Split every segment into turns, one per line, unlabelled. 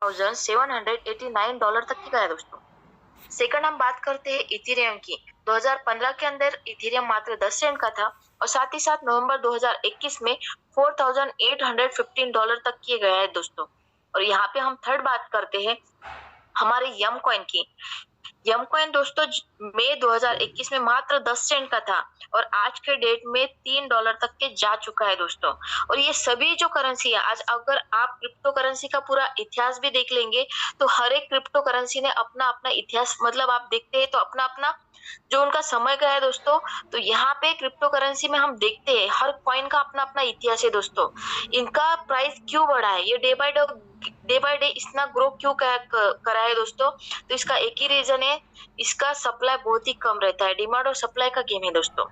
$1,789 तक की गया दोस्तों। सेकंड हम बात करते हैं इथेरियम की। 2015 के अंदर इथेरियम मात्र 10 सेंट का था और साथ ही साथ नवंबर 2021 में $4,815 तक किए गया है दोस्तों। और यहाँ पे हम थर्ड बात करते हैं हमारे यम कॉइन की। यम कॉइन दोस्तों मई 2021 में मात्र 10 सेंट का था और आज के डेट में $3 तक के जा चुका है दोस्तों। और ये सभी जो करेंसी है, आज अगर आप क्रिप्टो करेंसी का पूरा इतिहास भी देख लेंगे तो हर एक क्रिप्टो करेंसी ने अपना अपना इतिहास, मतलब आप देखते हैं तो अपना अपना जो उनका समय गया है दोस्तों। तो यहाँ पे क्रिप्टो करेंसी में हम देखते हैं हर कॉइन का अपना अपना इतिहास है दोस्तों। इनका प्राइस क्यों बढ़ा है, ये डे बाय डे इतना ग्रो क्यों करा है दोस्तों। तो इसका एक ही रीजन है, इसका सप्लाई बहुत ही कम रहता है। डिमांड और सप्लाई का गेम है दोस्तों।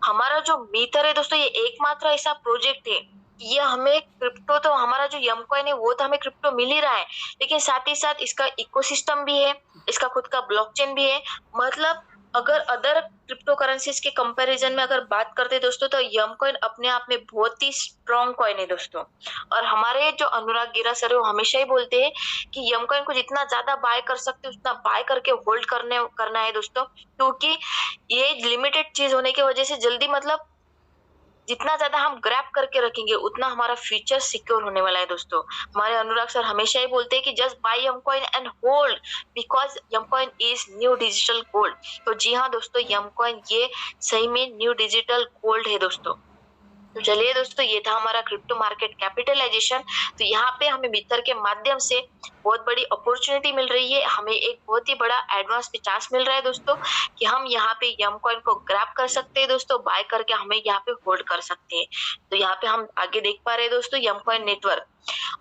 हमारा जो मीटर है दोस्तों, ये एकमात्र ऐसा प्रोजेक्ट है, ये हमें क्रिप्टो, तो हमारा जो यम कॉइन है वो तो हमें क्रिप्टो मिल ही रहा है, लेकिन साथ ही साथ इसका इकोसिस्टम भी है, इसका खुद का ब्लॉकचेन भी है। मतलब अगर अदर क्रिप्टो करेंसीज के कंपैरिजन में अगर बात करते दोस्तों, तो यम कॉइन अपने आप में बहुत ही स्ट्रॉन्ग कॉइन है दोस्तों। और हमारे जो अनुराग गिरा सर है वो हमेशा ही बोलते हैं कि यम कॉइन को जितना ज्यादा बाय कर सकते उतना बाय करके होल्ड करना है दोस्तों, क्योंकि ये लिमिटेड चीज होने की वजह से जल्दी, मतलब जितना ज्यादा हम ग्रैब करके रखेंगे उतना हमारा फ्यूचर सिक्योर होने वाला है दोस्तों। हमारे अनुराग सर हमेशा ही बोलते हैं कि just buy Yum Coin and hold because Yum Coin is new digital gold. तो जी हाँ दोस्तों, यम कॉइन ये सही में न्यू डिजिटल गोल्ड है दोस्तों। तो चलिए दोस्तों, ये था हमारा क्रिप्टो मार्केट कैपिटलाइजेशन। तो यहाँ पे हमें मित्र के माध्यम से बहुत बड़ी अपॉर्चुनिटी मिल रही है, हमें एक बहुत ही बड़ा एडवांस पे चांस मिल रहा है दोस्तों कि हम यहाँ पे यम कॉइन को ग्रैब कर सकते हैं दोस्तों, बाय करके हमें यहाँ पे होल्ड कर सकते हैं। तो यहाँ पे हम आगे देख पा रहे हैं दोस्तों यम कॉइन नेटवर्क।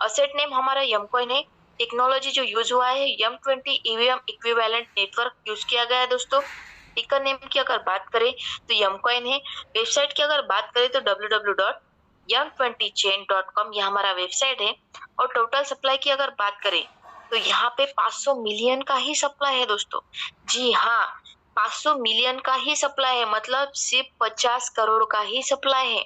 असेट नेम हमारा यम कॉइन है। टेक्नोलॉजी जो यूज हुआ है M20 EVM equivalent network use किया गया है दोस्तों। टिकर नेम की अगर बात करें तो यम कॉइन है। वेबसाइट की अगर बात करें तो www.yum20chain.com यह हमारा वेबसाइट है। और टोटल सप्लाई की अगर बात करें तो यहाँ पे 500 मिलियन का ही सप्लाई है दोस्तों। जी हाँ, 500 मिलियन का ही सप्लाई है, मतलब सिर्फ 50 करोड़ का ही सप्लाई है।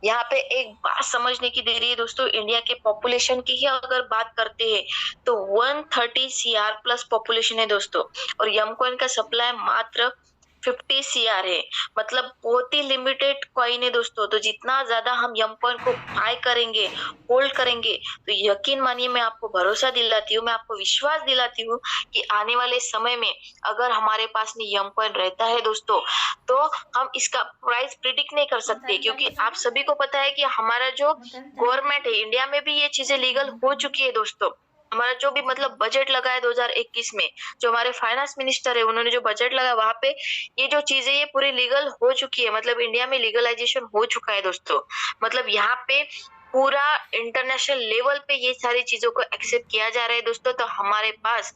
यहाँ पे एक बात समझने की देरी है दोस्तों, इंडिया के पॉपुलेशन की ही अगर बात करते हैं तो 130 CR प्लस पॉपुलेशन है दोस्तों। और यम कॉइन का सप्लाई मात्र 50 CR है, मतलब बहुत ही लिमिटेड कॉइन है दोस्तों। तो जितना ज्यादा हम यम कॉइन को बाय करेंगे, होल्ड करेंगे, तो यकीन मानिए, मैं आपको भरोसा दिलाती हूँ, मैं आपको विश्वास दिलाती हूँ कि आने वाले समय में अगर हमारे पास में यम कॉइन रहता है दोस्तों, तो हम इसका प्राइस प्रिडिक्ट नहीं कर सकते, क्योंकि आप सभी को पता है कि हमारा जो गवर्नमेंट है, इंडिया में भी ये चीजें लीगल हो चुकी है दोस्तों। हमारा जो भी मतलब बजट लगा है 2021 में, जो हमारे फाइनेंस मिनिस्टर है उन्होंने जो बजट लगा वहां पे ये जो चीजें ये पूरी लीगल हो चुकी है, मतलब इंडिया में लीगलाइजेशन हो चुका है दोस्तों। मतलब यहाँ पे पूरा इंटरनेशनल लेवल पे ये सारी चीजों को एक्सेप्ट किया जा रहा है दोस्तों। तो हमारे पास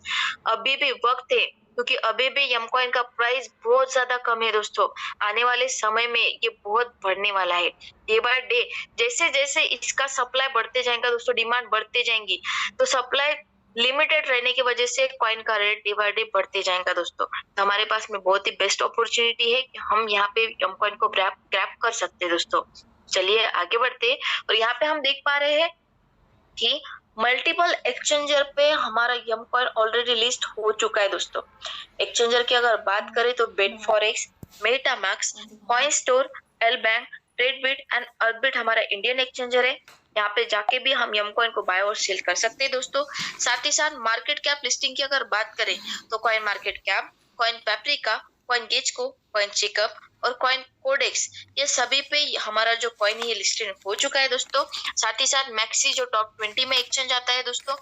अभी भी वक्त है, क्योंकि अभी भी यम कॉइन का प्राइस बहुत ज्यादा कम है दोस्तों। आने वाले समय में ये बहुत बढ़ने वाला है डे बाय डे। जैसे जैसे इसका सप्लाई बढ़ते जाएगा दोस्तों, डिमांड बढ़ते जाएंगी, तो सप्लाई लिमिटेड रहने की वजह से कॉइन का रेट डे बाय डे बढ़ते जाएगा दोस्तों। तो हमारे पास में बहुत ही बेस्ट अपॉर्चुनिटी है कि हम यहाँ पे यम कॉइन को ग्रैब कर सकते हैं दोस्तों। चलिए आगे बढ़ते हैं। और यहाँ पे हम देख पा रहे हैं कि मल्टीपल एक्सचेंजर पे हमारा यम कॉइन ऑलरेडी लिस्ट हो चुका है दोस्तों। एक्सचेंजर की अगर बात करें तो BitForex, MetaMax, coin store, L bank, Tradebit and Arbit हमारा इंडियन एक्सचेंजर है। यहाँ पे जाके भी हम यम कॉइन को बाय और सेल कर सकते हैं दोस्तों। साथ ही साथ मार्केट कैप लिस्टिंग की अगर बात करें तो Coin Market Cap, Coin Paprika, Coin Gecko, Coin Checkup और कॉइन कोडेक्स, ये सभी पे हमारा जो कॉइन है ये लिस्टेड हो चुका है दोस्तों। साथ ही साथ मैक्सी जो टॉप 20 में एक्सचेंज आता है दोस्तों,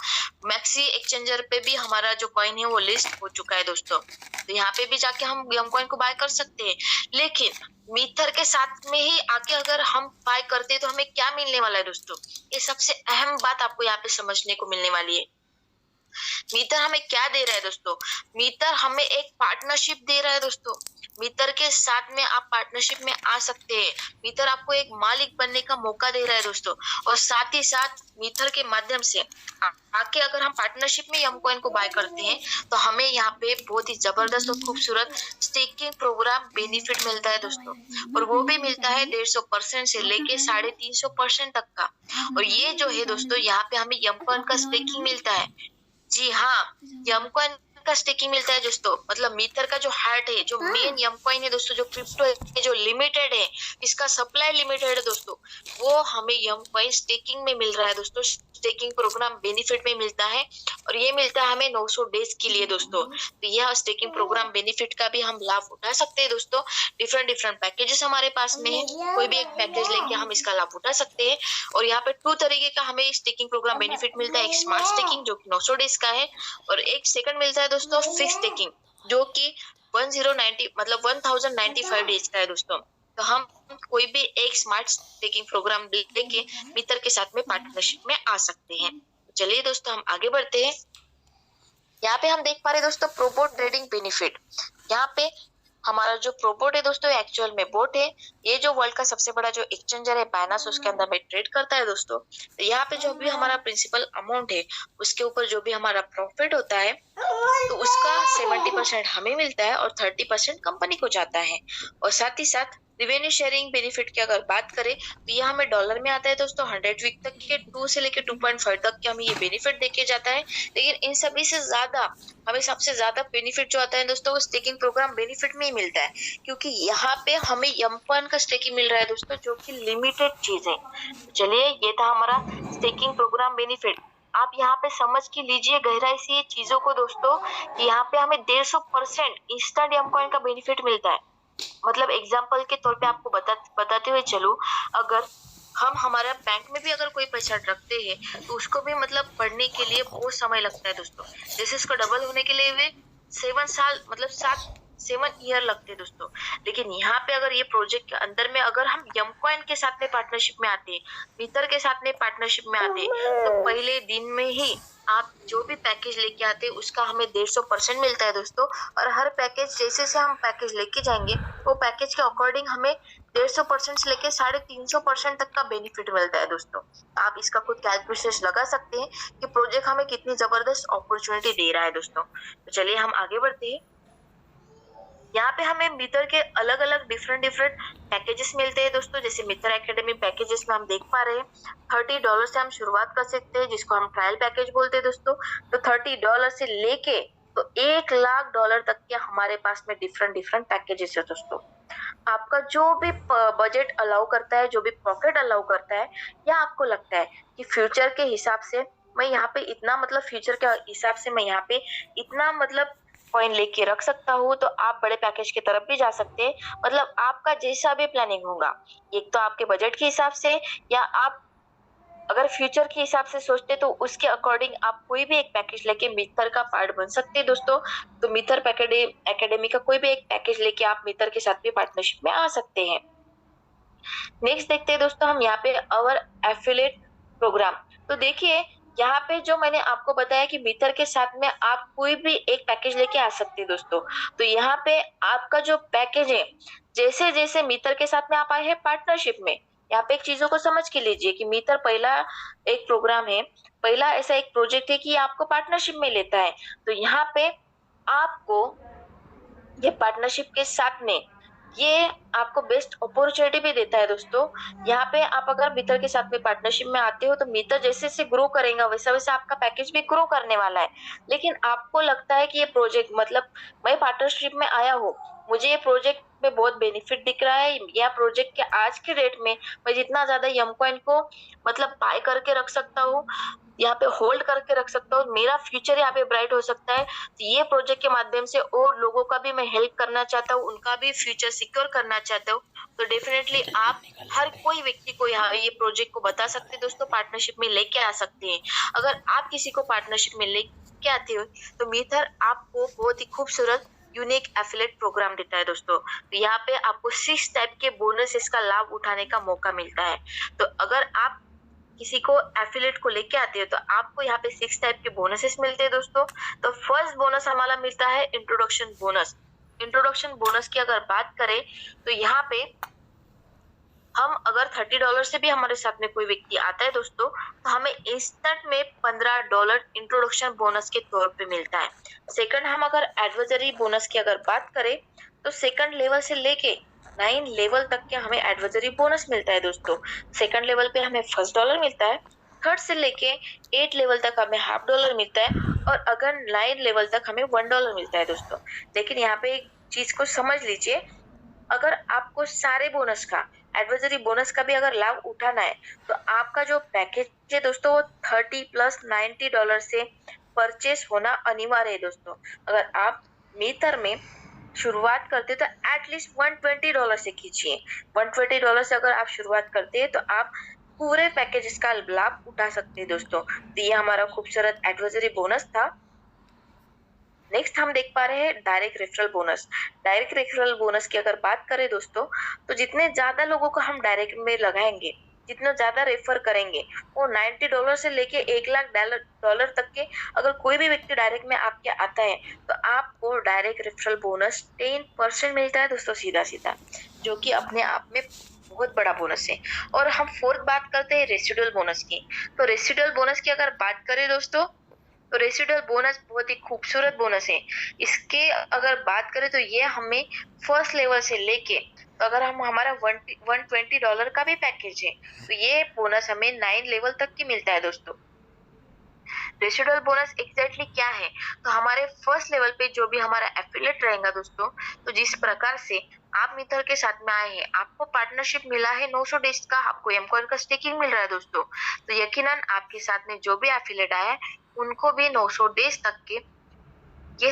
मैक्सी एक्सचेंजर पे भी हमारा जो कॉइन है वो लिस्ट हो चुका है दोस्तों। तो यहाँ पे भी जाके हम यम कॉइन को बाय कर सकते हैं। लेकिन मीथर के साथ में ही आके अगर हम बाय करते हैं तो हमें क्या मिलने वाला है दोस्तों, ये सबसे अहम बात आपको यहाँ पे समझने को मिलने वाली है। मीटर हमें क्या दे रहा है दोस्तों, मीटर हमें एक पार्टनरशिप दे रहा है दोस्तों। मित्र के साथ में आप पार्टनरशिप में आ सकते हैं। मित्र आपको एक मालिक बनने का मौका दे रहा है दोस्तों, और साथ ही साथ मित्र के माध्यम से आके अगर हम पार्टनरशिप में यम कॉइन को बाय करते हैं तो हमें यहाँ पे बहुत ही जबरदस्त और खूबसूरत स्टेकिंग प्रोग्राम बेनिफिट मिलता है दोस्तों, और वो भी मिलता है 150% से लेके 350% तक का। और ये जो है दोस्तों, यहाँ पे हमें यम कॉइन का स्टेकिंग मिलता है। जी हाँ, यम कॉइन का स्टेकिंग मिलता है दोस्तों। मतलब मित्र का जो हार्ट है, जो मेन यम कॉइन है दोस्तों, जो क्रिप्टो है, जो लिमिटेड है, इसका सप्लाई लिमिटेड है दोस्तों, वो हमें यम कॉइन स्टेकिंग में मिल रहा है दोस्तों। स्टेकिंग प्रोग्राम बेनिफिट में मिलता है, और ये मिलता है हमें 900 डेज के लिए दोस्तों। तो यह स्टेकिंग प्रोग्राम बेनिफिट का भी हम लाभ उठा सकते हैं दोस्तों। डिफरेंट डिफरेंट पैकेजेस हमारे पास में है, कोई भी एक पैकेज लेके हम इसका लाभ उठा सकते हैं। और यहाँ पे 2 तरीके का हमें स्टेकिंग प्रोग्राम बेनिफिट मिलता है। एक स्मार्ट स्टेकिंग जो कि 900 डेज का है, और एक सेकंड मिलता है दोस्तों फिक्स स्टेकिंग, जो कि 1090 मतलब 1095 डेज का है दोस्तों। तो हम कोई भी एक स्मार्ट स्टेकिंग प्रोग्राम लेके मित्र के साथ में पार्टनरशिप में आ सकते हैं। चलिए दोस्तों, हम आगे बढ़ते हैं। यहाँ पे हम देख पा रहे हैं दोस्तों प्रोबोट ट्रेडिंग बेनिफिट। यहाँ पे हमारा जो प्रोबोट है दोस्तों, एक्चुअल में बोट है। ये जो वर्ल्ड का सबसे बड़ा जो एक्सचेंजर है बाइनांस, उसके अंदर में ट्रेड करता है दोस्तों। तो यहाँ पे जो भी हमारा प्रिंसिपल अमाउंट है, उसके ऊपर जो भी हमारा प्रॉफिट होता है, तो उसका 70% हमें मिलता है और 30% कंपनी को जाता है। और साथ ही साथ रिवेन्यू शेयरिंग बेनिफिट की अगर बात करें तो ये हमें डॉलर में आता है दोस्तों। 100 वीक तक के 2 से लेके 2.5 तक के हमें ये बेनिफिट देके जाता है। लेकिन इन सभी से ज्यादा हमें सबसे ज्यादा बेनिफिट जो आता है दोस्तों, वो स्टेकिंग प्रोग्राम बेनिफिट में ही मिलता है, क्योंकि यहाँ पे हमें यम1 का स्टेकिंग मिल रहा है दोस्तों, जो कि लिमिटेड चीज है। चलिए, ये था हमारा स्टेकिंग प्रोग्राम बेनिफिट। आप यहाँ पे समझ के लीजिए गहराई से ये चीजों को दोस्तों, कि यहाँ पे हमें 150% इंस्टेंट यम कॉइन का बेनिफिट मिलता है। मतलब एग्जाम्पल के तौर पे आपको बताते हुए चलूं, अगर हम हमारा बैंक में भी अगर कोई पैसा रखते हैं तो उसको भी मतलब पढ़ने के लिए बहुत समय लगता है दोस्तों। जैसे इसको डबल होने के लिए वे 7 साल मतलब 7 ईयर लगते हैं दोस्तों। लेकिन यहाँ पे अगर ये प्रोजेक्ट के अंदर में अगर हम यम कॉइन के साथ में पार्टनरशिप में आते हैं, मित्र के साथ में पार्टनरशिप में आते हैं, तो पहले दिन में ही आप जो भी पैकेज लेके आते हैं उसका हमें 150% मिलता है दोस्तों। और हर पैकेज जैसे से हम पैकेज लेके जाएंगे, वो पैकेज के अकॉर्डिंग हमें 150% से लेके 350% तक का बेनिफिट मिलता है दोस्तों। आप इसका खुद कैलकुलेशन लगा सकते हैं कि प्रोजेक्ट हमें कितनी जबरदस्त अपॉर्चुनिटी दे रहा है दोस्तों। तो चलिए हम आगे बढ़ते हैं। यहाँ पे हमें मित्र के अलग अलग डिफरेंट पैकेजेस मिलते हैं दोस्तों। जैसे मित्र एकेडमी पैकेजेस में हम देख पा रहे हैं $30 से हम शुरुआत कर सकते हैं, जिसको हम ट्रायल पैकेज बोलते हैं दोस्तों। तो $30 से लेके तो $1,00,000 तक के हमारे पास में डिफरेंट पैकेजेस है दोस्तों। आपका जो भी बजट अलाउ करता है, जो भी पॉकेट अलाउ करता है, या आपको लगता है कि फ्यूचर के हिसाब से मैं यहाँ पे इतना मतलब फ्यूचर के हिसाब से मैं यहाँ पे इतना मतलब कॉइन लेके रख सकता हूँ, तो आप बड़े पैकेज की तरफ भी जा सकते हैं। मतलब आपका जैसा भी प्लानिंग होगा, एक तो आपके बजट के हिसाब से, या आप अगर फ्यूचर के हिसाब से सोचते तो उसके अकॉर्डिंग आप कोई भी एक पैकेज लेके मित्र का पार्ट बन सकते हैं दोस्तों। तो मित्र एकेडमी का कोई भी एक पैकेज लेके आप मित्र के साथ भी पार्टनरशिप में आ सकते हैं। नेक्स्ट देखते हैं दोस्तों हम यहाँ पे अवर एफिलिएट प्रोग्राम। तो देखिए, यहाँ पे जो मैंने आपको बताया कि मित्र के साथ में आप कोई भी एक पैकेज लेके आ सकते हैं दोस्तों। तो यहाँ पे आपका जो पैकेज है, जैसे जैसे मित्र के साथ में आप आए हैं पार्टनरशिप में, यहाँ पे एक चीजों को समझ के लीजिए कि मित्र पहला एक प्रोग्राम है, पहला ऐसा एक प्रोजेक्ट है कि आपको पार्टनरशिप में लेता है। तो यहाँ पे आपको ये पार्टनरशिप के साथ में ये आपको बेस्ट अपॉर्चुनिटी भी देता है दोस्तों। यहाँ पे आप अगर मित्र के साथ में पार्टनरशिप में आते हो, तो मित्र जैसे जैसे ग्रो करेगा वैसा वैसा आपका पैकेज भी ग्रो करने वाला है। लेकिन आपको लगता है कि ये प्रोजेक्ट मतलब मैं पार्टनरशिप में आया हूँ, मुझे ये प्रोजेक्ट में बहुत बेनिफिट दिख रहा है, या प्रोजेक्ट के आज के रेट में मैं जितना ज्यादा यम कॉइन को मतलब बाय करके रख सकता हूँ, यहाँ पे होल्ड करके रख सकता हूँ, मेरा फ्यूचर यहाँ पे ब्राइट हो सकता है। तो ये प्रोजेक्ट के माध्यम से और लोगों का भी मैं हेल्प करना चाहता हूँ, उनका भी फ्यूचर सिक्योर करना चाहता हूँ। तो डेफिनेटली आप हर कोई व्यक्ति को यहाँ ये प्रोजेक्ट को बता सकते हैं दोस्तों, पार्टनरशिप में लेके आ सकते हैं। अगर आप किसी को पार्टनरशिप में लेके आते हो तो मित्र आपको बहुत ही खूबसूरत यूनिक एफिलिएट प्रोग्राम देता है दोस्तों। तो यहाँ पे आपको 6 टाइप के बोनसेस का लाभ उठाने का मौका मिलता है। तो अगर आप किसी को एफिलिएट को लेके आते हो तो आपको यहाँ पे 6 टाइप के बोनसेस मिलते हैं दोस्तों। तो फर्स्ट बोनस हमारा मिलता है इंट्रोडक्शन बोनस। इंट्रोडक्शन बोनस की अगर बात करें तो यहाँ पे हम अगर $30 से भी हमारे साथ में कोई व्यक्ति आता है दोस्तों, तो हमें इंस्टेंट में $15 इंट्रोडक्शन बोनस के तौर पे मिलता है। सेकंड, हम अगर एडवाइजरी बोनस की अगर बात करें तो सेकंड लेवल से लेके 9 लेवल तक के हमें एडवाइजरी बोनस मिलता है दोस्तों। सेकंड लेवल पे हमें $1 मिलता है, थर्ड से लेके 8 लेवल तक हमें $1/2 मिलता है, और अगर 9 लेवल तक हमें $1 मिलता है दोस्तों। लेकिन यहाँ पे एक चीज को समझ लीजिए, अगर आपको सारे बोनस का, एडवाइजरी बोनस का भी अगर लाभ उठाना है, तो आपका जो पैकेज है दोस्तों वो 30 प्लस $90 से परचेस होना अनिवार्य है दोस्तों। अगर आप मीटर में शुरुआत करते तो एटलीस्ट $120 से कीजिए। $120 से अगर आप शुरुआत करते हैं तो आप पूरे पैकेज का लाभ उठा सकते हैं दोस्तों। तो ये हमारा खूबसूरत एडवाइजरी बोनस था। नेक्स्ट हम देख पा रहे हैं direct referral bonus. Direct referral bonus की अगर बात करें दोस्तों, तो जितने ज्यादा लोगों को हम डायरेक्ट में लगाएंगे, जितना ज्यादा रेफर करेंगे, वो $90 से लेके $1,00,000 तक के अगर कोई भी व्यक्ति डायरेक्ट में आपके आता है तो आपको डायरेक्ट रेफरल बोनस 10% मिलता है दोस्तों, सीधा सीधा, जो कि अपने आप में बहुत बड़ा बोनस है। और हम फोर्थ बात करते हैं रेसिडुअल बोनस की। तो रेसिडुअल बोनस की अगर बात करें दोस्तों, तो रेसिडुअल बोनस बहुत ही खूबसूरत बोनस है। इसके अगर बात करें तो ये हमें फर्स्ट लेवल से लेके, तो अगर हम हमारा $120 का भी पैकेज है तो ये बोनस हमें 9 लेवल तक की मिलता है दोस्तों। रेसिडुअल बोनस एग्जैक्टली क्या है, तो हमारे फर्स्ट लेवल पे जो भी हमारा एफिलिएट रहेगा दोस्तों, तो जिस प्रकार से आप मित्र के साथ में आए हैं, आपको पार्टनरशिप मिला है 900 डेज का, आपको एमकॉइन का स्टेकिंग मिल रहा है दोस्तों, तो यकीनन आपके साथ में जो भी एफिलिएट आया है उनको भी 900 डेज तक के ये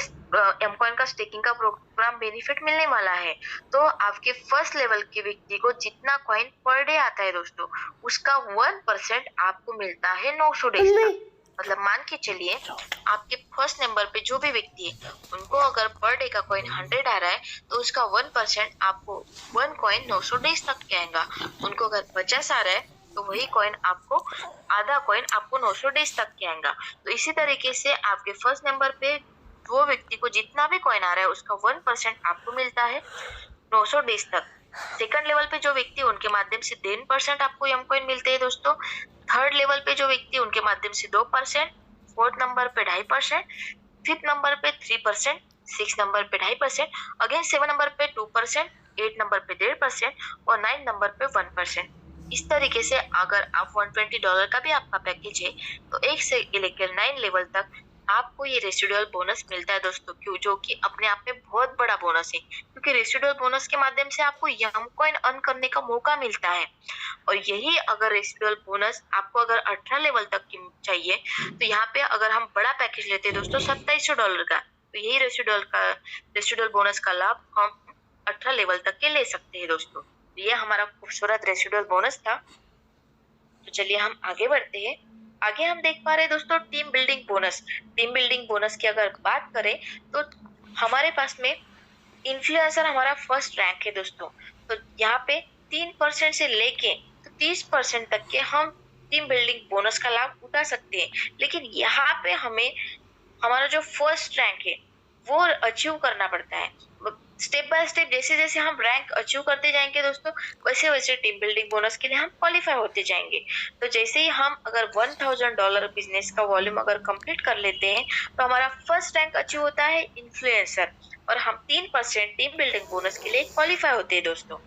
एमकॉइन का स्टेकिंग का प्रोग्राम बेनिफिट मिलने वाला है। तो आपके फर्स्ट लेवल के व्यक्ति को जितना कॉइन पर डे आता है दोस्तों, उसका 1% आपको मिलता है 900 डेज तक। मतलब मान के चलिए, आपके फर्स्ट नंबर पे जो भी व्यक्ति है, उनको अगर पर डे का कॉइन 100 आ रहा है तो उसका 1% आपको 1 कॉइन 900 डेज तक के आएगा। उनको अगर 50 आ रहा है तो वही कॉइन आपको, आधा कॉइन आपको 900 डेज तक के आएगा। तो इसी तरीके से आपके फर्स्ट नंबर पे वो व्यक्ति को जितना भी कॉइन आ रहा है उसका 1% आपको मिलता है 900 डेज तक। सेकंड लेवल पे जो व्यक्ति, उनके माध्यम से 10% आपको एम कॉइन मिलते हैं दोस्तों। थर्ड लेवल पे जो व्यक्ति, उनके माध्यम से 2%, फोर्थ नंबर पे 2.5%, फिफ्थ नंबर पे 3%, सिक्स नंबर पे 2.5%, अगेन 7 नंबर पे 2%, 8 नंबर पे 1.5% और 9 नंबर पे 1%। इस तरीके से अगर आप $120 का भी आपका पैकेज है तो 1 से लेकर 9 लेवल तक आपको ये रेसिडुअल बोनस मिलता है दोस्तों, क्यों, जो कि अपने आप में बहुत बड़ा बोनस है, क्योंकि रेसिडुअल बोनस के माध्यम से आपको यम कॉइन अर्न करने का मौका मिलता है। और यही अगर रेसिडुअल बोनस आपको अगर 18 लेवल तक की चाहिए, तो यहाँ पे अगर हम बड़ा पैकेज लेते हैं दोस्तों $2700 का, तो यही रेसिडुअल बोनस का लाभ हम 18 लेवल तक के ले सकते हैं दोस्तों। ये हमारा खूबसूरत रेसिडुअल बोनस था। तो चलिए हम आगे बढ़ते हैं। आगे हम देख पा रहे हैं दोस्तों team building bonus. Team building bonus की अगर बात करें तो हमारे पास में इन्फ्लुएंसर हमारा फर्स्ट रैंक है दोस्तों। तो यहाँ पे 3% से लेके तो 30% तक के हम टीम बिल्डिंग बोनस का लाभ उठा सकते हैं। लेकिन यहाँ पे हमें हमारा जो फर्स्ट रैंक है वो अचीव करना पड़ता है। स्टेप बाय स्टेप जैसे जैसे हम रैंक अचीव करते जाएंगे दोस्तों, वैसे वैसे टीम बिल्डिंग बोनस के लिए हम क्वालिफाई होते जाएंगे। तो जैसे ही हम अगर $1000 बिजनेस का वॉल्यूम अगर कंप्लीट कर लेते हैं तो हमारा फर्स्ट रैंक अचीव होता है इन्फ्लुएंसर, और हम 3% टीम बिल्डिंग बोनस के लिए क्वालिफाई होते हैं दोस्तों।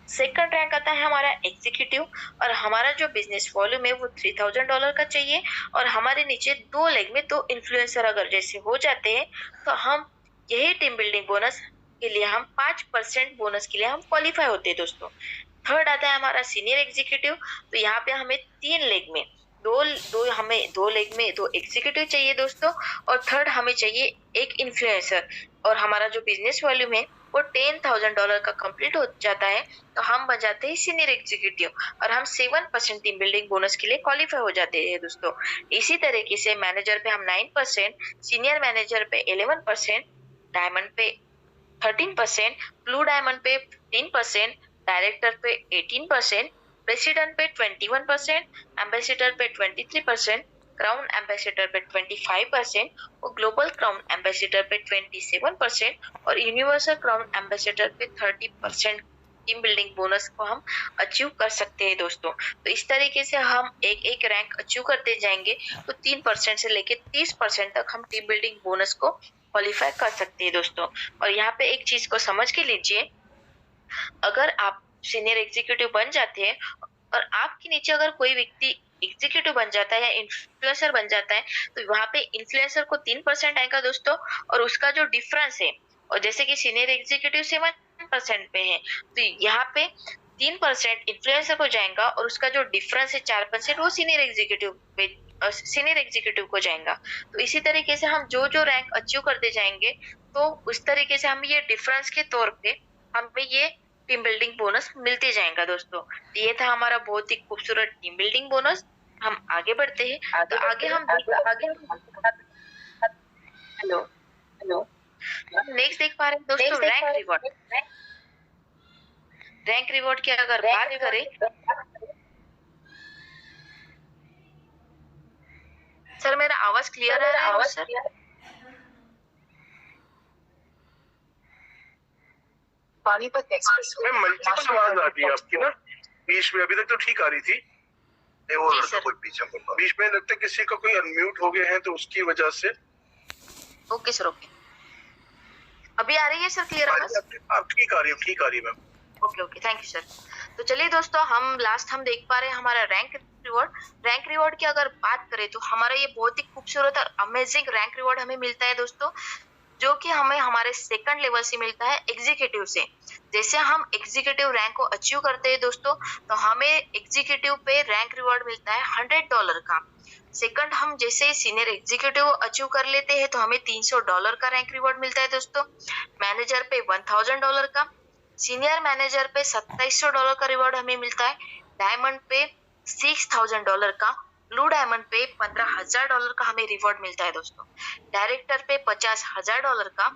सेकंड रैंक आता है हमारा एग्जीक्यूटिव, और हमारा जो बिजनेस वॉल्यूम है वो $3000 का चाहिए, और हमारे नीचे 2 लेग में 2 इन्फ्लुएंसर अगर जैसे हो जाते हैं तो हम यही टीम बिल्डिंग बोनस के लिए हम 5% बोनस के लिए हम क्वालिफाई होते हैं दोस्तों। थर्ड आता है हमारा सीनियर एग्जीक्यूटिव। तो यहाँ पे हमें 3 लेग में दो लेग में 2 एग्जीक्यूटिव चाहिए दोस्तों, और थर्ड हमें चाहिए 1 इन्फ्लुएंसर, और हमारा जो बिजनेस वॉल्यूम है वो $10,000 का कंप्लीट हो जाता है तो हम बन जाते हैं सीनियर एग्जीक्यूटिव, और हम 7% टीम बिल्डिंग बोनस के लिए क्वालिफाई हो जाते हैं दोस्तों। इसी तरीके से मैनेजर पे हम 9%, सीनियर मैनेजर पे 11%, डायमंड पे 13%, ब्लू डायमंड पे 15%, डायरेक्टर पे 18%, प्रेसिडेंट पे 21%, एम्बेसडर पे 23%, क्राउन एम्बेसडर पे 25% और ग्लोबल क्राउन एम्बेसडर पे 27% और यूनिवर्सल क्राउन एम्बेसडर पे 30% टीम बिल्डिंग बोनस को हम अचीव कर सकते हैं दोस्तों। तो इस तरीके से हम एक एक रैंक अचीव करते जाएंगे तो 3% से लेके 30% तक हम टीम बिल्डिंग बोनस को क्वालिफाई कर सकते हैं दोस्तों। और यहाँ पे एक चीज को समझ के लीजिए, अगर आप सीनियर एग्जीक्यूटिव बन जाते हैं और आपके नीचे अगर कोई व्यक्ति एग्जीक्यूटिव बन जाता है या इन्फ्लुएंसर बन जाता है तो वहां पे इन्फ्लुएंसर को 3% आएगा दोस्तों। और उसका जो डिफरेंस है, और जैसे कि सीनियर एग्जीक्यूटिव 7% पे है तो यहाँ पे 3% इन्फ्लुएंसर को जाएगा और उसका जो डिफरेंस है 4% वो सीनियर एग्जीक्यूटिव को जाएगा। तो इसी तरीके से हम जो जो रैंक अचीव करते जाएंगे तो उस तरीके से हम ये डिफरेंस के तौर पे हमें ये टीम बिल्डिंग बोनस मिलते जाएगा दोस्तों। तो ये था हमारा बहुत ही खूबसूरत टीम बिल्डिंग बोनस। हम आगे बढ़ते हैं तो आगे हम हेलो हेलो नेक्स्ट देख पा रहे हैं दोस्तों रैंक रिवॉर्ड। रैंक रिवॉर्ड की अगर बात करें, सर मेरा आवाज क्लियर आ रहा है सर?
पानीपत एक्सप्रेस में मल्टीपल आवाज आ रही है आपकी ना, बीच में अभी तक तो ठीक आ रही थी, वो कोई बीच में लगता है किसी का कोई अनम्यूट हो गए हैं तो उसकी वजह से।
ओके सर, ओके अभी आ रही है सर क्लियर आवाज?
आप ठीक आ रही है ma'am.
Okay okay, thank you sir. तो चलिए दोस्तों, हम देख पा रहे हैं हमारा रैंक रिवॉर्ड। रैंक रिवॉर्ड की अगर बात करें तो हमारा ये बहुत ही खूबसूरत और अमेजिंग रैंक रिवॉर्ड हमें मिलता है दोस्तों, जो कि हमें हमारे सेकंड लेवल से मिलता है एग्जीक्यूटिव से। जैसे हम एग्जीक्यूटिव रैंक को अचीव करते हैं दोस्तों तो हमें एग्जीक्यूटिव पे रैंक रिवॉर्ड मिलता है $100 का। सेकंड, हम जैसे सीनियर एग्जीक्यूटिव अचीव कर लेते हैं तो हमें $300 का रैंक रिवॉर्ड मिलता है दोस्तों। मैनेजर पे $1000 का, सीनियर मैनेजर पे $2700 का रिवॉर्ड हमें मिलता है। डायमंड पे $6000 का, ब्लू डायमंड पे $15000 का हमें रिवॉर्ड मिलता है दोस्तों। डायरेक्टर पे $50000 का,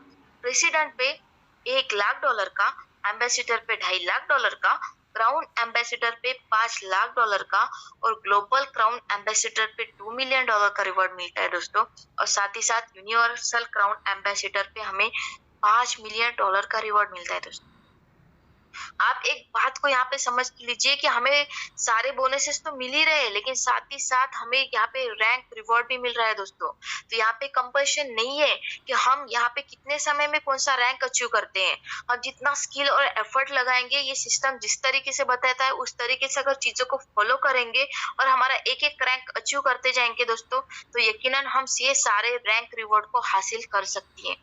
प्रेसिडेंट पे $1,00,000 का, एम्बेसडर पे $250,000 का, क्राउन एम्बेसडर पे $5,00,000 का और ग्लोबल क्राउन एम्बेसडर पे $2 मिलियन का रिवॉर्ड मिलता है दोस्तों। और साथ ही साथ यूनिवर्सल क्राउन एम्बेसडर पे हमें $5 मिलियन का रिवॉर्ड मिलता है दोस्तों। आप एक बात को यहाँ पे समझ लीजिए कि हमें सारे बोनसेस तो मिल ही रहे हैं, लेकिन साथ ही साथ हमें यहाँ पे रैंक रिवॉर्ड भी मिल रहा है दोस्तों। तो यहाँ पे कंपल्शन नहीं है कि हम यहाँ पे कितने समय में कौन सा रैंक अचीव करते हैं। हम जितना स्किल और एफर्ट लगाएंगे, ये सिस्टम जिस तरीके से बताता है उस तरीके से अगर चीजों को फॉलो करेंगे और हमारा एक एक रैंक अचीव करते जाएंगे दोस्तों, तो यकीनन हम ये सारे रैंक रिवॉर्ड को हासिल कर सकती है।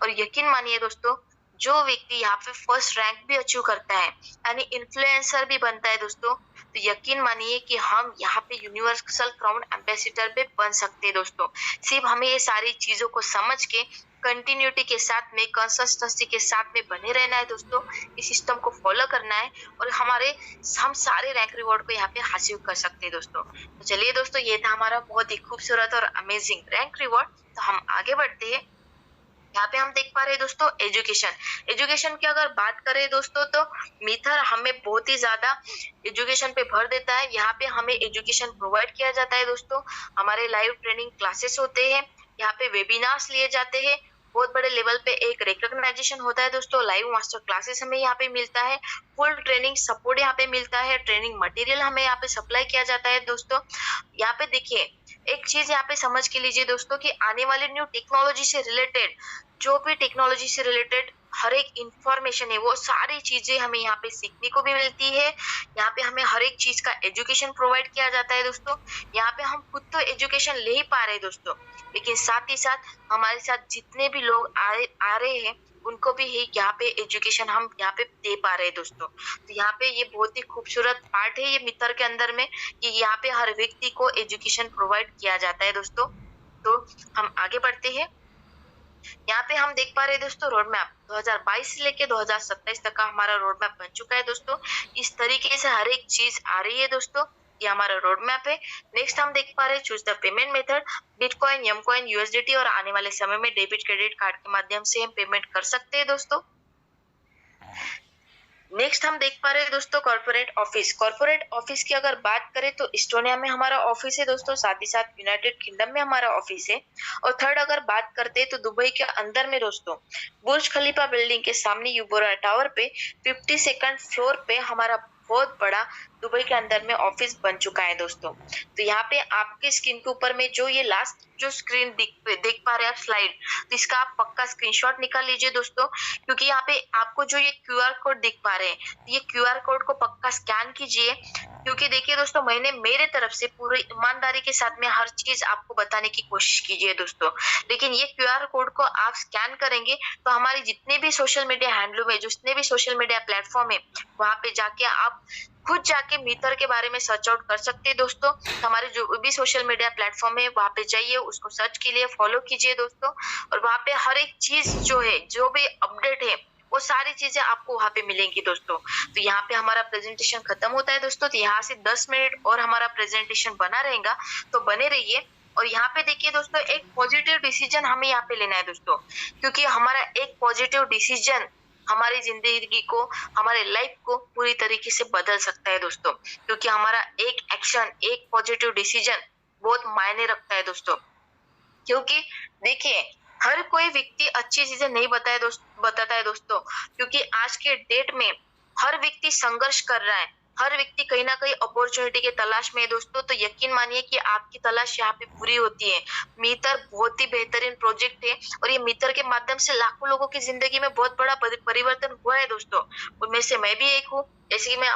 और यकीन मानिए दोस्तों, जो व्यक्ति यहाँ पे फर्स्ट रैंक भी अचीव करता है यानी इन्फ्लुएंसर भी बनता है दोस्तों, तो यकीन मानिए कि हम यहाँ पे यूनिवर्सल क्राउन एम्बेसडर पे बन सकते हैं दोस्तों। सिर्फ हमें ये सारी चीजों को समझ के कंटिन्यूटी के साथ में, कंसिस्टेंसी के साथ में बने रहना है दोस्तों। इस सिस्टम को फॉलो करना है और हम सारे रैंक रिवॉर्ड को यहाँ पे हासिल कर सकते हैं दोस्तों। तो चलिए दोस्तों, ये था हमारा बहुत ही खूबसूरत और अमेजिंग रैंक रिवॉर्ड। तो हम आगे बढ़ते हैं। यहाँ पे हम देख पा रहे हैं दोस्तों एजुकेशन की अगर बात करें दोस्तों, तो मिथर हमें बहुत ही ज्यादा एजुकेशन पे भर देता है। यहाँ पे हमें एजुकेशन प्रोवाइड किया जाता है दोस्तों। हमारे लाइव ट्रेनिंग क्लासेस होते हैं, यहाँ पे वेबिनार्स लिए जाते हैं, बहुत बड़े लेवल पे एक रिकॉग्नाइजेशन होता है दोस्तों। लाइव मास्टर क्लासेस हमें यहाँ पे मिलता है, फुल ट्रेनिंग सपोर्ट यहाँ पे मिलता है, ट्रेनिंग मटेरियल हमें यहाँ पे सप्लाई किया जाता है दोस्तों। यहाँ पे देखिए, एक चीज यहाँ पे समझ के लीजिए दोस्तों कि आने वाली न्यू टेक्नोलॉजी से रिलेटेड, जो भी टेक्नोलॉजी से रिलेटेड हर एक इंफॉर्मेशन है, वो सारी चीजें हमें यहाँ पे सीखने को भी मिलती है। यहाँ पे हमें हर एक चीज का एजुकेशन प्रोवाइड किया जाता है दोस्तों। यहाँ पे हम खुद तो एजुकेशन ले ही पा रहे हैं दोस्तों, लेकिन साथ ही साथ हमारे साथ जितने भी लोग आ रहे हैं उनको भी यहाँ पे एजुकेशन हम यहाँ पे दे पा रहे हैं दोस्तों। तो यहाँ पे ये बहुत ही खूबसूरत पार्ट है ये मित्र के अंदर में, कि यहाँ पे हर व्यक्ति को एजुकेशन प्रोवाइड किया जाता है दोस्तों। तो हम आगे बढ़ते हैं। यहाँ पे हम देख पा रहे हैं दोस्तों रोड मैप 2022 से लेके 2027 तक का हमारा रोड मैप बन चुका है दोस्तों। इस तरीके से हर एक चीज आ रही है दोस्तों, ये हमारा रोड मैप है। नेक्स्ट हम देख पा रहे हैं choose the payment method, bitcoin, Yum Coin, USDT और आने वाले समय में डेबिट क्रेडिट कार्ड के माध्यम से हम पेमेंट कर सकते हैं दोस्तों। नेक्स्ट हम देख पा रहे हैं दोस्तों कॉर्पोरेट ऑफिस। कॉर्पोरेट ऑफिस की अगर बात करें तो इस्टोनिया में हमारा ऑफिस है दोस्तों, साथ ही साथ यूनाइटेड किंगडम में हमारा ऑफिस है। और थर्ड अगर बात करते हैं तो दुबई के अंदर में दोस्तों बुर्ज खलीफा बिल्डिंग के सामने यूबोरा टावर पे 52nd फ्लोर पे हमारा बहुत बड़ा दुबई के अंदर में ऑफिस बन चुका है दोस्तों। तो यहाँ पे आपके स्क्रीन के ऊपर में जो ये लास्ट जो स्क्रीन देख पा रहे हैं आप स्लाइड, तो इसका आप पक्का स्क्रीनशॉट निकाल लीजिए दोस्तों, क्योंकि यहाँ पे आपको जो ये क्यूआर कोड दिख पा रहे हैं, तो ये क्यूआर कोड को पक्का स्कैन कीजिए, क्योंकि देखिए दोस्तों मैंने मेरे तरफ से पूरी ईमानदारी के साथ में हर चीज आपको बताने की कोशिश कीजिए दोस्तों। लेकिन ये क्यूआर कोड को आप स्कैन करेंगे तो हमारे जितने भी सोशल मीडिया हैंडलूम है, जितने भी सोशल मीडिया प्लेटफॉर्म है, वहां पे जाके आप खुद जाके मीटर के बारे में सर्च आउट कर सकते हैं दोस्तों। हमारे जो भी सोशल मीडिया प्लेटफॉर्म है वहां पे जाइए, उसको सर्च कीजिए, फॉलो कीजिए दोस्तों। और वहां पे हर एक चीज जो है, जो भी अपडेट है, वो सारी चीजें आपको वहां पे मिलेंगी दोस्तों। तो यहाँ पे हमारा प्रेजेंटेशन खत्म होता है दोस्तों, तो यहाँ से 10 मिनट और हमारा प्रेजेंटेशन बना रहेगा, तो बने रहिए। और यहाँ पे देखिए दोस्तों एक पॉजिटिव डिसीजन हमें यहाँ पे लेना है दोस्तों, क्योंकि हमारा एक पॉजिटिव डिसीजन हमारी जिंदगी को, हमारे लाइफ को पूरी तरीके से बदल सकता है दोस्तों। क्योंकि हमारा एक एक्शन, एक पॉजिटिव डिसीजन बहुत मायने रखता है दोस्तों। क्योंकि देखिए हर कोई व्यक्ति अच्छी चीजें नहीं बताता है दोस्तों, क्योंकि आज के डेट में हर व्यक्ति संघर्ष कर रहा है, हर व्यक्ति कहीं ना कहीं अपॉर्चुनिटी के तलाश में है दोस्तों। तो यकीन मानिए कि आपकी तलाश यहाँ पे पूरी होती है। मीटर बहुत ही बेहतरीन प्रोजेक्ट है, और ये मीटर के माध्यम से लाखों लोगों की जिंदगी में बहुत बड़ा परिवर्तन हुआ है दोस्तों। उनमें से मैं भी एक हूँ। जैसे कि मैं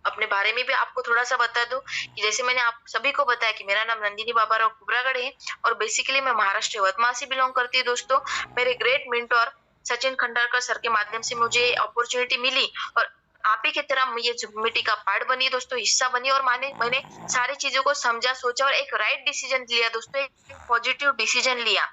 अपने बारे में भी आपको थोड़ा सा बता दूं, कि जैसे मैंने आप सभी को बताया कि मेरा नाम नंदिनी बाबाराव कुबरागढ़ है, और बेसिकली मैं महाराष्ट्र यवतमाळ से बिलोंग करती हूँ दोस्तों। मेरे ग्रेट मेंटोर सचिन खंडारकर सर के माध्यम से मुझे अपॉर्चुनिटी मिली, और आप ही की तरह ये कम्युनिटी का पार्ट बनी दोस्तों, हिस्सा बनी, और मैंने सारी चीजों को समझा, सोचा और एक राइट डिसीजन लिया दोस्तों, एक पॉजिटिव डिसीजन लिया।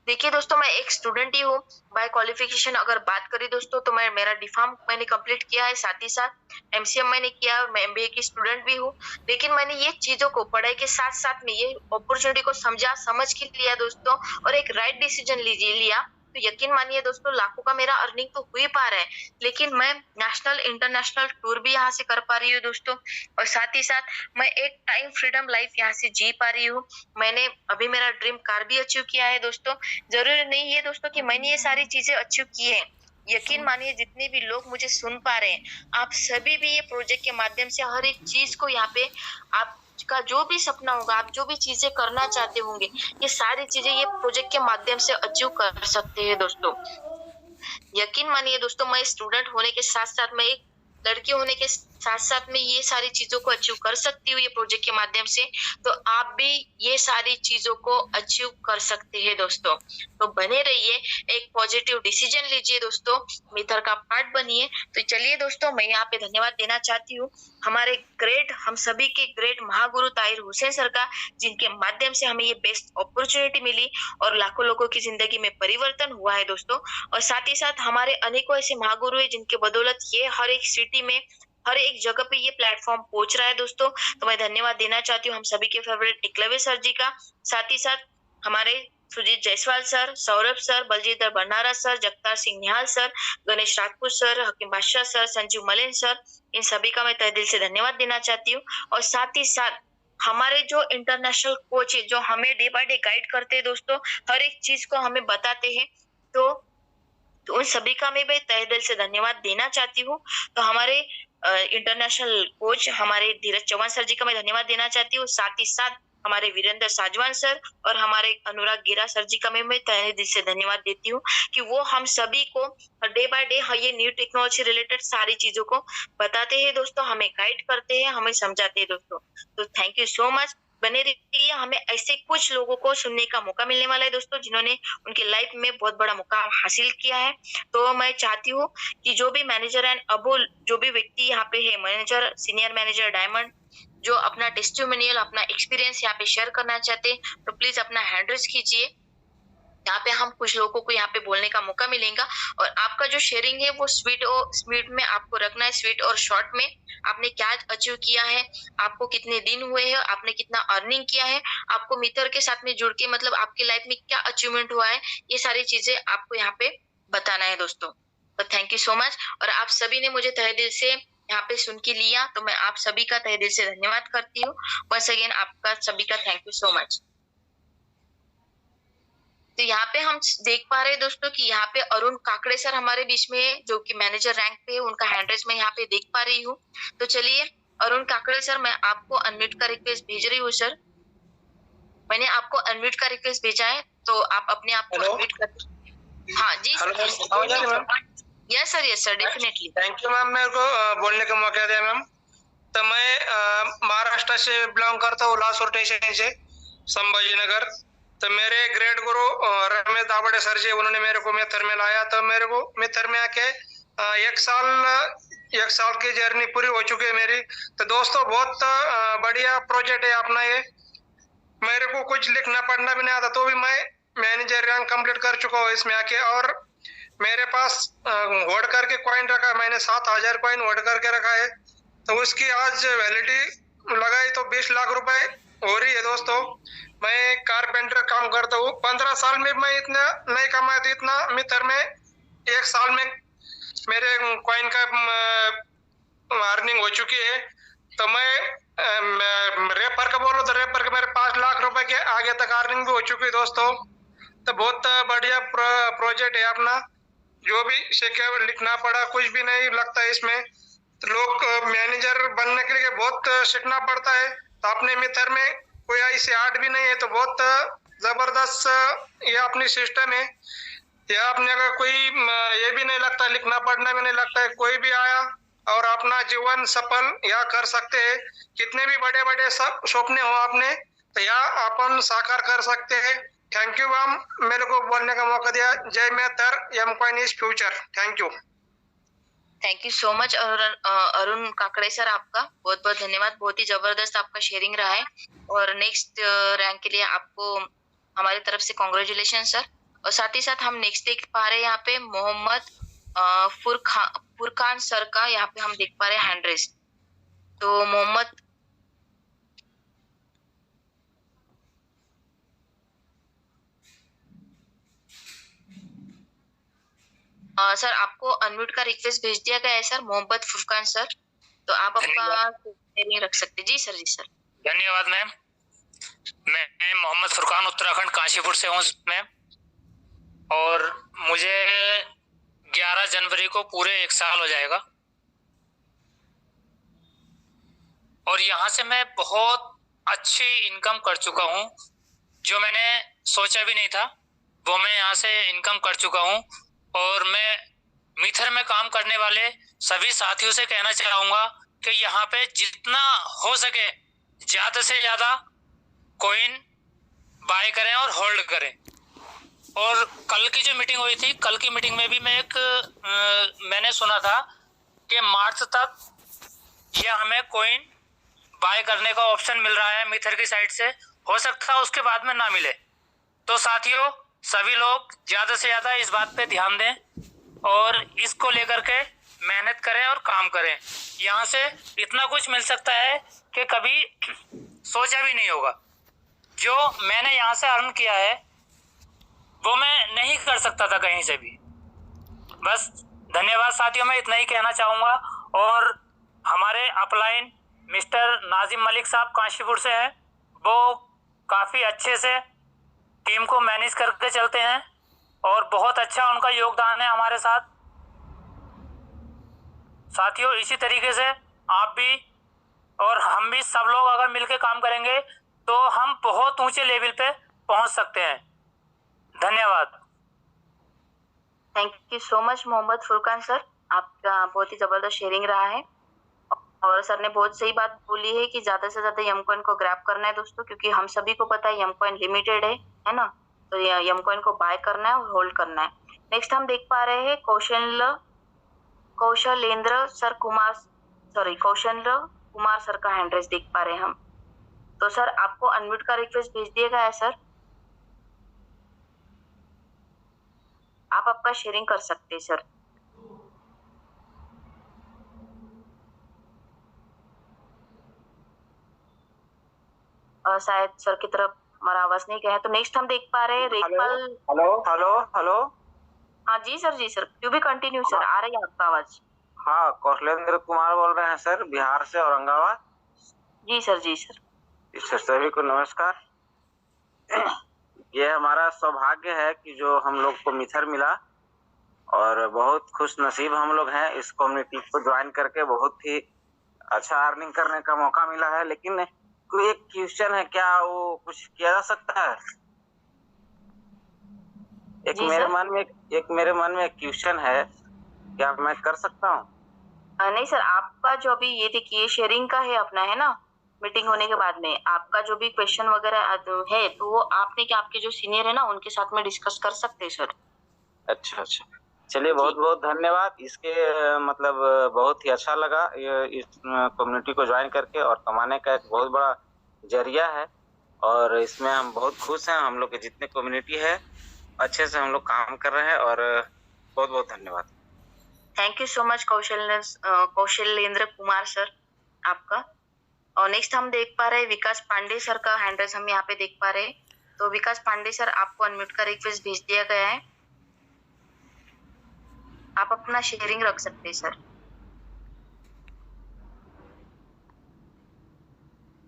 देखिए दोस्तों मैं एक स्टूडेंट ही हूँ। बाय क्वालिफिकेशन अगर बात करें दोस्तों, तो मेरा डिफार्म मैंने कंप्लीट किया है, साथ ही साथ एमसीएम मैंने किया, और मैं एमबीए की स्टूडेंट भी हूँ। लेकिन मैंने ये चीजों को पढ़ाई के साथ साथ में ये अपॉर्चुनिटी को समझ के लिया दोस्तों, और एक राइट डिसीजन लिया। तो यकीन मानिए दोस्तों लाखों का मेरा अर्निंग तो हो ही पा रहा है, लेकिन मैं नेशनल इंटरनेशनल टूर भी यहाँ से कर पा रही हूँ दोस्तों, और साथ ही साथ मैं एक टाइम फ्रीडम लाइफ यहाँ से जी पा रही हूँ। मैंने अभी मेरा ड्रीम कार भी अचीव किया है दोस्तों। जरूरी नहीं है दोस्तों कि मैंने ये सारी चीजें अचीव की है। यकीन मानिए जितने भी लोग मुझे सुन पा रहे हैं, आप सभी भी ये प्रोजेक्ट के माध्यम से हर एक चीज को यहाँ पे आपका जो भी सपना होगा, आप जो भी चीजें करना चाहते होंगे, ये सारी चीजें ये प्रोजेक्ट के माध्यम से अचीव कर सकते हैं दोस्तों। यकीन मानिए दोस्तों मैं स्टूडेंट होने के साथ साथ, मैं एक लड़की होने के साथ साथ में ये सारी चीजों को अचीव कर सकती हूँ ये प्रोजेक्ट के माध्यम से। तो आप भी ये सारी चीजों को अचीव कर सकते हैं दोस्तों। तो बने रहिए, एक पॉजिटिव डिसीजन लीजिए दोस्तों, मीटर का पार्ट बनिए। तो चलिए दोस्तों मैं यहाँ पे धन्यवाद देना चाहती हूँ हमारे हम सभी के ग्रेट महागुरु ताहिर हुसैन सर का, जिनके माध्यम से हमें ये बेस्ट अपॉर्चुनिटी मिली और लाखों लोगों की जिंदगी में परिवर्तन हुआ है दोस्तों। और साथ ही साथ हमारे अनेकों ऐसे महागुरु है जिनके बदौलत ये हर एक सिटी में, हर एक जगह पे ये प्लेटफॉर्म पहुंच रहा है दोस्तों। तो मैं धन्यवाद देना चाहती हूँ हम सभी के फेवरेट एकलव्य सर जी का, साथ ही साथ हमारे सुजीत जायसवाल सर, सौरभ सर, बलजीत भंडारा सर, जगतार सिंह निहाल सर, गणेश राजपूत सर, हकीम बादशाह सर, संजीव मलिन सर, इन सभी का मैं तहे दिल से धन्यवाद देना चाहती हूँ। और साथ ही साथ हमारे जो इंटरनेशनल कोच है, जो हमें डे बाय डे गाइड करते हैं दोस्तों, हर एक चीज को हमें बताते हैं, तो उन सभी का मैं तहे दिल से धन्यवाद देना चाहती हूँ। तो हमारे इंटरनेशनल कोच हमारे धीरज चौहान सर जी का मैं धन्यवाद देना चाहती हूँ। साथ ही साथ हमारे वीरेंद्र साजवान सर और हमारे अनुराग गिरा सर जी का मैं तहे दिल से धन्यवाद देती हूँ कि वो हम सभी को डे बाय डे ये न्यू टेक्नोलॉजी रिलेटेड सारी चीजों को बताते हैं दोस्तों, हमें गाइड करते हैं, हमें समझाते हैं दोस्तों। तो थैंक यू सो मच। बने रहिए, हमें ऐसे कुछ लोगों को सुनने का मौका मिलने वाला है दोस्तों, जिन्होंने उनकी लाइफ में बहुत बड़ा मुकाम हासिल किया है। तो मैं चाहती हूँ कि जो भी मैनेजर एंड अबुल जो भी व्यक्ति यहाँ पे है, मैनेजर, सीनियर मैनेजर, डायमंड, जो अपना टेस्टिमोनियल, अपना एक्सपीरियंस यहाँ पे शेयर करना चाहते हैं, तो प्लीज अपना हैंड रेज कीजिए। यहाँ पे हम कुछ लोगों को यहाँ पे बोलने का मौका मिलेगा, और आपका जो शेयरिंग है वो स्वीट में आपको रखना है, स्वीट और शॉर्ट में। आपने क्या अचीव किया है, आपको कितने दिन हुए हैं, आपने कितना अर्निंग किया है, आपको मीटर के साथ में जुड़ के मतलब आपकी लाइफ में क्या अचीवमेंट हुआ है, ये सारी चीजें आपको यहाँ पे बताना है दोस्तों। तो थैंक यू सो मच। और आप सभी ने मुझे तहे दिल से यहाँ पे सुन के लिया, तो मैं आप सभी का तहे दिल से धन्यवाद करती हूँ। वंस अगेन आपका सभी का थैंक यू सो मच। तो यहाँ पे हम देख पा रहे हैं दोस्तों कि यहाँ पे अरुण काकड़े सर हमारे बीच में है, जो कि मैनेजर रैंक पे है। उनका हैंड रेज मैं यहाँ पे देख पा रही हूँ। तो चलिए अरुण काकड़े सर, मैं आपको अनम्यूट का रिक्वेस्ट भेज रही हूँ सर। मैंने आपको अनम्यूट का रिक्वेस्ट भेजा है, तो आप अपने आप को अनम्यूट कर। हाँ जी sir. Yes sir, definitely.
Thank you ma'am, मेरे को बोलने का मौका दिया मैम। तो मैं महाराष्ट्र से बिलोंग करता हूँ, लासूर स्टेशन से, संभाजीनगर। तो मेरे ग्रेट गुरु रमेश दाबड़े सर जी, उन्होंने मेरे को मेथर में लाया। तो मेरे को मेथर में आके एक साल की जर्नी पूरी हो चुकी है मेरी। तो दोस्तों बहुत बढ़िया प्रोजेक्ट है अपना ये। मेरे को कुछ लिखना पढ़ना भी नहीं आता, तो भी मैं मैनेजर रैंक कंप्लीट कर चुका हूँ इसमें आके। और मेरे पास होल्ड करके कॉइन रखा है, मैंने 7,000 कॉइन होल्ड करके रखा है। तो उसकी आज वैलिडिटी लगाई तो 20 लाख रुपए हो रही है दोस्तों। मैं कारपेंटर काम करता हूँ। 15 साल में मैं इतना नहीं कमाया, तो इतना मित्र में 1 साल में मेरे कॉइन का अर्निंग हो चुकी है। तो मैं रेपर का बोलो तो रेपर के मेरे 5 लाख रुपए के आगे तक अर्निंग भी हो चुकी है दोस्तों। तो बहुत बढ़िया प्रोजेक्ट है अपना। जो भी सीखे लिखना पड़ा, कुछ भी नहीं लगता है इसमें। तो लोग मैनेजर बनने के लिए बहुत सीखना पड़ता है। तो अपने मित्र में कोई ऐसी आर्ट भी नहीं है, तो बहुत जबरदस्त ये अपनी सिस्टम है। या अपने अगर कोई ये भी नहीं लगता, लिखना पढ़ना भी नहीं लगता है, कोई भी आया और अपना जीवन सफल या कर सकते हैं। कितने भी बड़े बड़े सब सपने हो आपने, तो या अपन साकार कर सकते हैं। थैंक यू मैम, मेरे को बोलने का मौका दिया। Jai Mehtar, M coin is future. Thank you.
Thank you so much Arun Kakade sir, आपका बहुत बहुत धन्यवाद। बहुत ही जबरदस्त आपका शेयरिंग रहा है। और नेक्स्ट रैंक के लिए आपको हमारी तरफ से कॉन्ग्रेचुलेशन सर। और साथ ही साथ हम नेक्स्ट देख पा रहे हैं यहाँ पे मोहम्मद फुरकान सर का, यहाँ पे हम देख पा रहे हैं हैंड रेज। तो मोहम्मद सर, आपको अनम्यूट का रिक्वेस्ट भेज दिया गया है सर, मोहम्मद फुरकान सर। तो आप अपना शेयरिंग रख सकते। जी सर, जी सर।
धन्यवाद मैम। मैं मोहम्मद फुरकान उत्तराखंड काशीपुर से हूँ मैम। और मुझे 11 जनवरी को पूरे 1 साल हो जाएगा। और यहाँ से मैं बहुत अच्छी इनकम कर चुका हूँ। जो मैंने सोचा भी नहीं था, वो मैं यहाँ से इनकम कर चुका हूँ। और मैं मिथर में काम करने वाले सभी साथियों से कहना चाहूँगा कि यहाँ पे जितना हो सके ज़्यादा से ज़्यादा कॉइन बाय करें और होल्ड करें। और कल की जो मीटिंग हुई थी, कल की मीटिंग में भी मैंने सुना था कि मार्च तक ये हमें कॉइन बाय करने का ऑप्शन मिल रहा है मिथर की साइड से। हो सकता है उसके बाद में ना मिले। तो साथियों, सभी लोग ज़्यादा से ज़्यादा इस बात पे ध्यान दें और इसको लेकर के मेहनत करें और काम करें। यहाँ से इतना कुछ मिल सकता है कि कभी सोचा भी नहीं होगा। जो मैंने यहाँ से अर्न किया है वो मैं नहीं कर सकता था कहीं से भी। बस धन्यवाद साथियों, मैं इतना ही कहना चाहूँगा। और हमारे अपलाइन मिस्टर नाजिम मलिक साहब काशीपुर से हैं। वो काफ़ी अच्छे से टीम को मैनेज करके चलते हैं और बहुत अच्छा उनका योगदान है हमारे साथ। साथियों, इसी तरीके से आप भी और हम भी सब लोग अगर मिलकर काम करेंगे तो हम बहुत ऊंचे लेवल पे पहुंच सकते हैं। धन्यवाद।
Thank you so much Mohammad Furqan sir, आपका बहुत ही जबरदस्त शेयरिंग रहा है। और सर ने बहुत सही बात बोली है कि ज्यादा से ज्यादा यम कॉइन को ग्रैब करना है दोस्तों, क्योंकि हम सभी को पता है यम कॉइन लिमिटेड है ना। तो यम कॉइन को बाय करना है और होल्ड करना है। नेक्स्ट हम देख पा रहे हैं कौशलेंद्र कुमार सर का हैंड रेज देख पा रहे हैं हम। तो सर, आपको अनम्यूट का रिक्वेस्ट भेज दिया गया है सर, आप आपका शेयरिंग कर सकते हैं सर। शायद सर की तरफ हमारा आवाज नहीं गया है। तो नेक्स्ट हम देख पा रहे हैं रेखपाल।
Hello hello hello.
हाँ जी sir to be continue sir, आ रही है आपका आवाज।
हाँ, कौशलेंद्र कुमार बोल रहे हैं सर, बिहार से, औरंगाबाद।
जी सर जी सर।
सर सभी को नमस्कार। ये हमारा सौभाग्य है कि जो हम लोग को मिथर मिला और बहुत खुश नसीब हम लोग हैं। इस कम्युनिटी को ज्वाइन करके बहुत ही अच्छा अर्निंग करने का मौका मिला है। लेकिन कोई एक क्वेश्चन है, क्या वो कुछ किया जा सकता है? एक
जी
मेरे
सर।
मन में एक क्वेश्चन है, क्या मैं कर सकता हूँ?
नहीं सर, आपका जो अभी ये देखिए शेयरिंग का है अपना, है ना, मीटिंग होने के बाद में आपका जो भी क्वेश्चन वगैरह है तो वो आपने क्या आपके जो सीनियर है ना उनके साथ में डिस्कस कर सकते हैं सर।
अच्छा, चलिए, बहुत बहुत धन्यवाद। इसके मतलब बहुत ही अच्छा लगा ये इस कम्युनिटी को ज्वाइन करके, और कमाने का एक बहुत बड़ा जरिया है और इसमें हम बहुत खुश हैं। हम लोग के जितने कम्युनिटी है अच्छे से हम लोग काम कर रहे हैं, और बहुत बहुत धन्यवाद।
Thank you so much Kaushalendra Kumar sir आपका। और नेक्स्ट हम देख पा रहे हैं विकास पांडे सर का हैंड रेज हम यहाँ पे देख पा रहे हैं। तो विकास पांडे सर, आपको अनम्यूट का रिक्वेस्ट भेज दिया गया है, आप अपना शेयरिंग रख सकते हैं sir.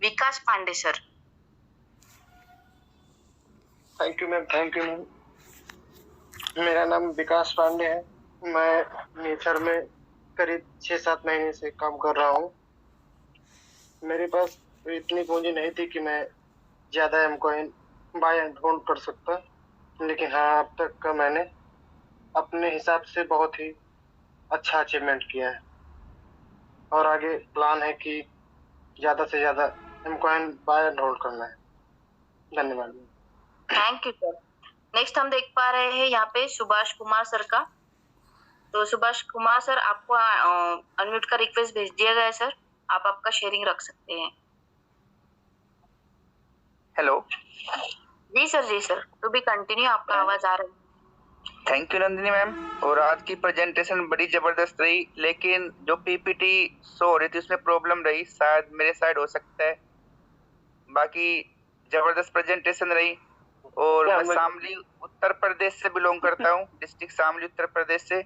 Vikas Pandey sir.
Thank you ma'am, thank you ma'am. मेरा नाम विकास पांडे है। मैं नेचर में करीब 6-7 महीने से काम कर रहा हूँ। मेरे पास इतनी पूंजी नहीं थी कि मैं ज़्यादा M coin buy and hold कर सकता, लेकिन हाँ, अब तक का मैंने अपने हिसाब से बहुत ही अच्छा अचीवमेंट किया है और आगे प्लान है कि ज़्यादा से ज़्यादा M coin buy and hold करना है। धन्यवाद।
Thank you sir. नेक्स्ट हम देख पा रहे हैं यहाँ पे सुभाष कुमार सर का। तो सुभाष कुमार सर, आपको अनम्यूट का रिक्वेस्ट भेज दिया गया है सर, आप आपका शेयरिंग रख सकते हैं।
Hello
ji sir to be continue, आपका आवाज आ रहा है।
Thank you Nandini ma'am. और आज की प्रेजेंटेशन बड़ी जबरदस्त रही, लेकिन जो पीपीटी शो हो रही थी उसमें प्रॉब्लम रही, शायद मेरे साइड हो सकता है। बाकी जबरदस्त प्रेजेंटेशन रही। और मैं शामली उत्तर प्रदेश से बिलोंग करता हूँ, डिस्ट्रिक्ट शामली उत्तर प्रदेश से।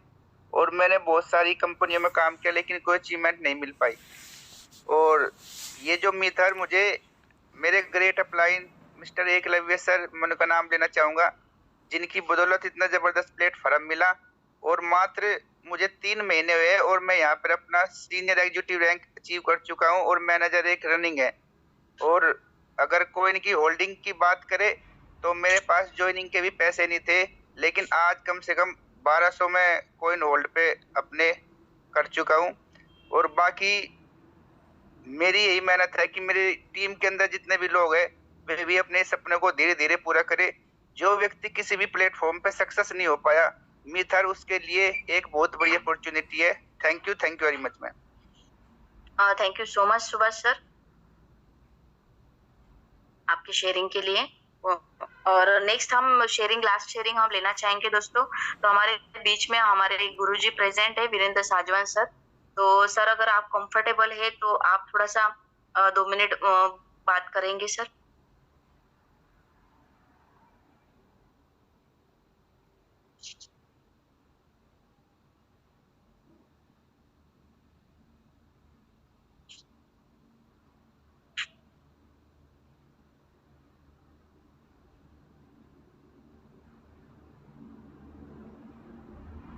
और मैंने बहुत सारी कंपनियों में काम किया, लेकिन कोई अचीवमेंट नहीं मिल पाई। और ये जो मिथर, मुझे मेरे great upline mister Eklavya sir, मैं उनका नाम लेना चाहूँगा, जिनकी बदौलत इतना जबरदस्त प्लेटफॉर्म मिला। और मात्र मुझे 3 महीने हुए और मैं यहाँ पर अपना सीनियर एग्जीक्यूटिव रैंक अचीव कर चुका हूँ और मैनेजर एक रनिंग है। और अगर कोइन की होल्डिंग की बात करे तो मेरे पास ज्वाइनिंग के भी पैसे नहीं थे, लेकिन आज कम से कम 1200 में कोइन होल्ड पे अपने कर चुका हूँ। और बाकी मेरी यही मेहनत है कि मेरी टीम के अंदर जितने भी लोग हैं वे भी अपने सपने को धीरे धीरे पूरा करे। जो व्यक्ति किसी भी प्लेटफॉर्म पे सक्सेस नहीं हो पाया, मिथर उसके लिए एक बहुत बड़ी अपॉर्चुनिटी है। Thank you very much ma'am.
Thank you so much Subhash sir आपकी शेयरिंग के लिए। और नेक्स्ट हम लास्ट शेयरिंग हम लेना चाहेंगे दोस्तों। तो हमारे बीच में हमारे गुरुजी प्रेजेंट है, वीरेंद्र साजवान सर। तो सर, अगर आप कंफर्टेबल है तो आप थोड़ा सा 2 मिनट बात करेंगे सर।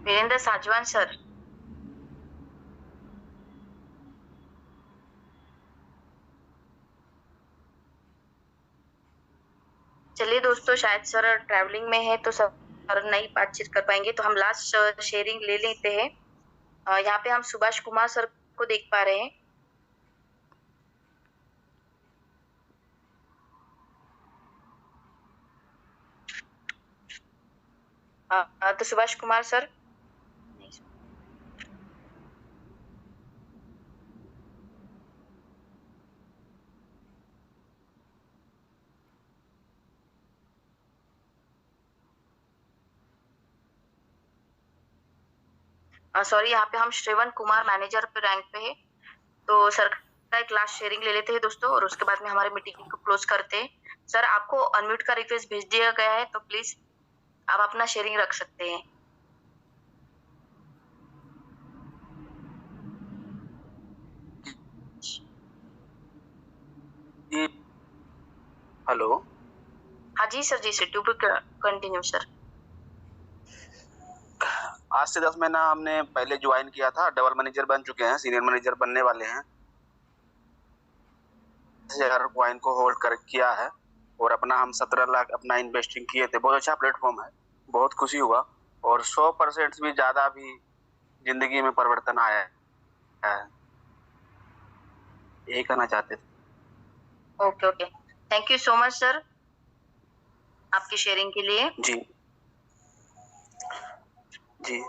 वीरेंद्र साजवान सर। चलिए दोस्तों, शायद सर ट्रैवलिंग में है तो सर नहीं बातचीत कर पाएंगे, तो हम लास्ट शेयरिंग ले लेते हैं। यहाँ पे हम सुभाष कुमार सर को देख पा रहे हैं। तो सुभाष कुमार सर। सॉरी, यहाँ पे हम श्रवण कुमार मैनेजर पे रैंक पे है। तो सर का एक लास्ट शेयरिंग ले लेते हैं दोस्तों, और उसके बाद में हमारे मीटिंग को क्लोज करते हैं। सर, आपको अनम्यूट का रिक्वेस्ट भेज दिया गया है, तो प्लीज आप अपना शेयरिंग रख सकते हैं।
हेलो।
हाँ जी सर टू कंटिन्यू सर।
आज से 10 महीना हमने पहले ज्वाइन किया था, डबल मैनेजर बन चुके हैं, सीनियर मैनेजर बनने वाले हैं। 10,000 कॉइन को होल्ड कर किया है और अपना हम 17 लाख अपना इन्वेस्टिंग किए थे। बहुत अच्छा प्लेटफॉर्म है, बहुत खुशी हुआ और 100% भी ज्यादा भी जिंदगी में परिवर्तन आया है, यही कहना चाहते थे।
Okay thank you so much sir आपकी शेयरिंग के लिए।
जी जी।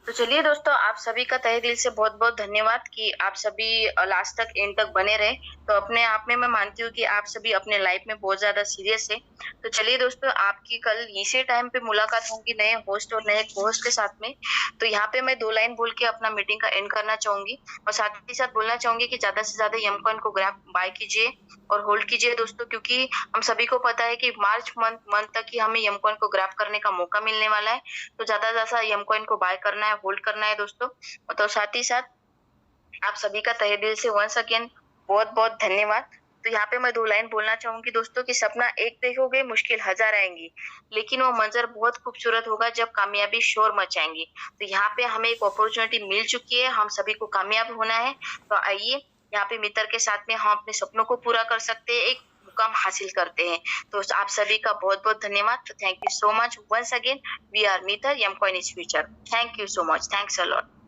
तो चलिए दोस्तों, आप सभी का तहे दिल से बहुत बहुत धन्यवाद कि आप सभी लास्ट तक एंड तक बने रहे। तो अपने आप में मैं मानती हूँ कि आप सभी अपने लाइफ में बहुत ज्यादा सीरियस है। तो चलिए दोस्तों, आपकी कल इसी टाइम पे मुलाकात होगी नए होस्ट और नए होस्ट के साथ में। तो यहाँ पे मैं 2 लाइन बोल के अपना मीटिंग का एंड करना चाहूंगी और साथ ही साथ बोलना चाहूंगी कि ज्यादा से ज्यादा यमकॉइन को ग्रैब बाय कीजिए और होल्ड कीजिए दोस्तों, क्योंकि हम सभी को पता है कि मार्च मंथ तक ही हमें यमकॉइन को ग्रैब करने का मौका मिलने वाला है। तो ज्यादा से ज्यादा यमकॉइन को बाय करना है, होल्ड करना है दोस्तों। तो साथ ही साथ आप सभी का तहे दिल से वंस अगेन बहुत बहुत धन्यवाद। तो यहाँ पे मैं 2 लाइन बोलना चाहूंगी दोस्तों कि सपना एक देखोगे मुश्किल 1000 आएंगी, लेकिन वो मंजर बहुत खूबसूरत होगा जब कामयाबी शोर मचाएंगी। तो यहाँ पे हमें एक अपॉर्चुनिटी मिल चुकी है, हम सभी को कामयाब होना है। तो आइए यहाँ पे मित्र के साथ में हम अपने सपनों को पूरा कर सकते हैं, एक मुकाम हासिल करते हैं। तो आप सभी का बहुत बहुत धन्यवाद। तो thank you so much once again. We are मित्र, Yam coin is future. Thank you so much, thanks a lot.